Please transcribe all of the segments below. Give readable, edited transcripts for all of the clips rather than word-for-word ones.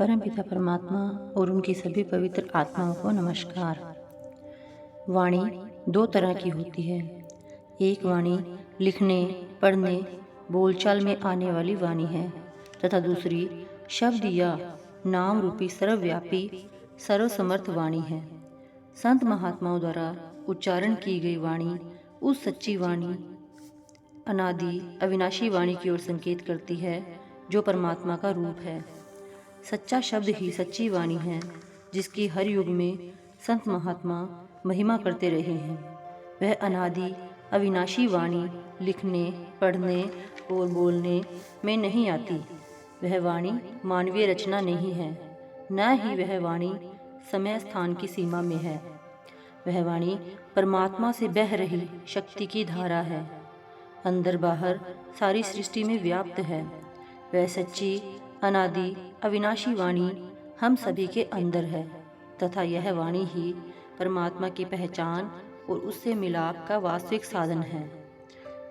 परमपिता परमात्मा और उनकी सभी पवित्र आत्माओं को नमस्कार। वाणी दो तरह की होती है। एक वाणी लिखने, पढ़ने, बोलचाल में आने वाली वाणी है तथा दूसरी शब्द या नाम रूपी सर्वव्यापी सर्वसमर्थ वाणी है। संत महात्माओं द्वारा उच्चारण की गई वाणी उस सच्ची वाणी, अनादि अविनाशी वाणी की ओर संकेत करती है जो परमात्मा का रूप है। सच्चा शब्द ही सच्ची वाणी है जिसकी हर युग में संत महात्मा महिमा करते रहे हैं। वह अनादि अविनाशी वाणी लिखने, पढ़ने और बोलने में नहीं आती। वह वाणी मानवीय रचना नहीं है, न ही वह वाणी समय स्थान की सीमा में है। वह वाणी परमात्मा से बह रही शक्ति की धारा है, अंदर बाहर सारी सृष्टि में व्याप्त है। वह सच्ची अनादि अविनाशी वाणी हम सभी के अंदर है तथा यह वाणी ही परमात्मा की पहचान और उससे मिलाप का वास्तविक साधन है।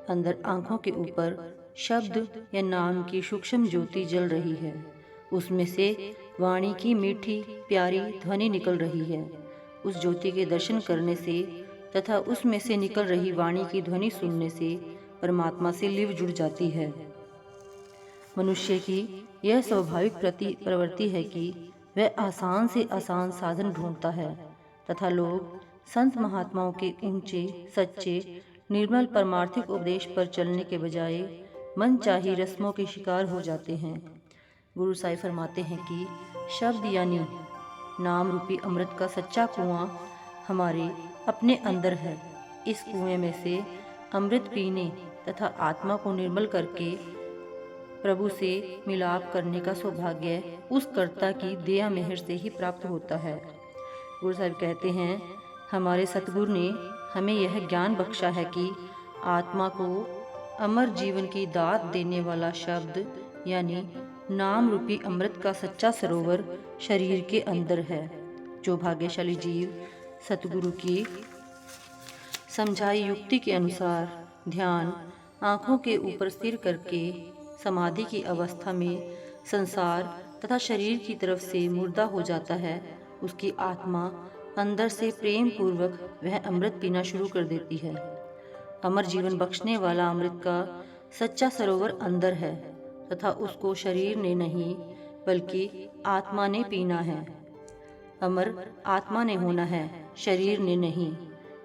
अंदर आंखों के ऊपर शब्द या नाम की सूक्ष्म ज्योति जल रही है। उसमें से वाणी की मीठी प्यारी ध्वनि निकल रही है। उस ज्योति के दर्शन करने से तथा उसमें से निकल रही वाणी की ध्वनि सुनने से परमात्मा से लिव जुड़ जाती है। मनुष्य की यह स्वाभाविक प्रवृत्ति है कि वह आसान से आसान साधन ढूंढता है तथा लोग संत महात्माओं के ऊंचे, सच्चे, निर्मल परमार्थिक उपदेश पर चलने के बजाय मनचाही रस्मों के शिकार हो जाते हैं। गुरु साईं फरमाते हैं कि शब्द यानी नाम रूपी अमृत का सच्चा कुआं हमारे अपने अंदर है। इस कुएं में से अमृत पीने तथा आत्मा को निर्मल करके प्रभु से मिलाप करने का सौभाग्य उस कर्ता की दया मेहर से ही प्राप्त होता है। गुरु साहिब कहते हैं, हमारे सतगुरु ने हमें यह ज्ञान बख्शा है कि आत्मा को अमर जीवन की दात देने वाला शब्द यानी नाम रूपी अमृत का सच्चा सरोवर शरीर के अंदर है। जो भाग्यशाली जीव सतगुरु की समझाई युक्ति के अनुसार ध्यान आँखों के ऊपर स्थिर करके समाधि की अवस्था में संसार तथा शरीर की तरफ से मुर्दा हो जाता है, उसकी आत्मा अंदर से प्रेम पूर्वक वह अमृत पीना शुरू कर देती है। अमर जीवन बख्शने वाला अमृत का सच्चा सरोवर अंदर है तथा उसको शरीर ने नहीं बल्कि आत्मा ने पीना है। अमर आत्मा ने होना है, शरीर ने नहीं।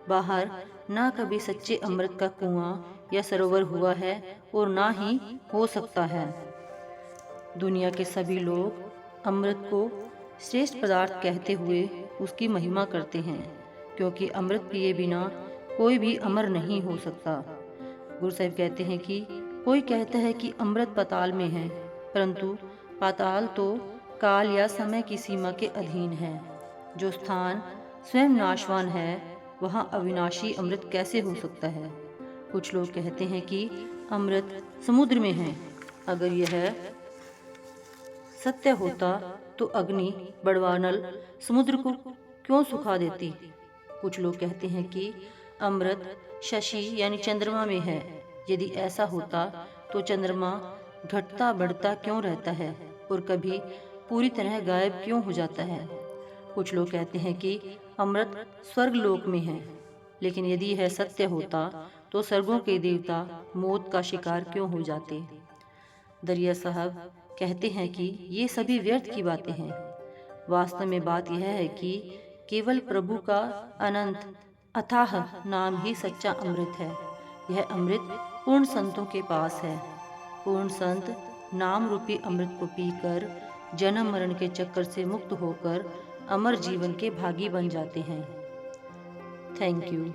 बाहर ना कभी सच्चे अमृत का कुआं या सरोवर हुआ है और ना ही हो सकता है। दुनिया के सभी लोग अमृत को श्रेष्ठ पदार्थ कहते हुए उसकी महिमा करते हैं, क्योंकि अमृत पिए बिना कोई भी अमर नहीं हो सकता। गुरु साहिब कहते हैं कि कोई कहता है कि अमृत पाताल में है, परंतु पाताल तो काल या समय की सीमा के अधीन है। जो स्थान स्वयं नाशवान है वहाँ अविनाशी अमृत कैसे हो सकता है। कुछ लोग कहते हैं कि अमृत समुद्र में है। अगर यह सत्य होता तो अग्नि बड़वानल समुद्र को क्यों सुखा देती। कुछ लोग कहते हैं कि अमृत शशि यानी चंद्रमा में है। यदि ऐसा होता तो चंद्रमा घटता बढ़ता क्यों रहता है और कभी पूरी तरह गायब क्यों हो जाता है। कुछ लोग कहते हैं कि अमृत स्वर्ग लोक में है। लेकिन यदि यह सत्य होता तो स्वर्गों के देवता मौत का शिकार क्यों हो जाते। दरिया साहब कहते हैं कि ये सभी व्यर्थ की बातें हैं। वास्तव में बात यह है कि केवल प्रभु का अनंत अथाह नाम ही सच्चा अमृत है। यह अमृत पूर्ण संतों के पास है। पूर्ण संत नाम रूपी अमृत को पीकर जन्म मरण के चक्कर से मुक्त होकर अमर जीवन के भागी बन जाते हैं। Thank you.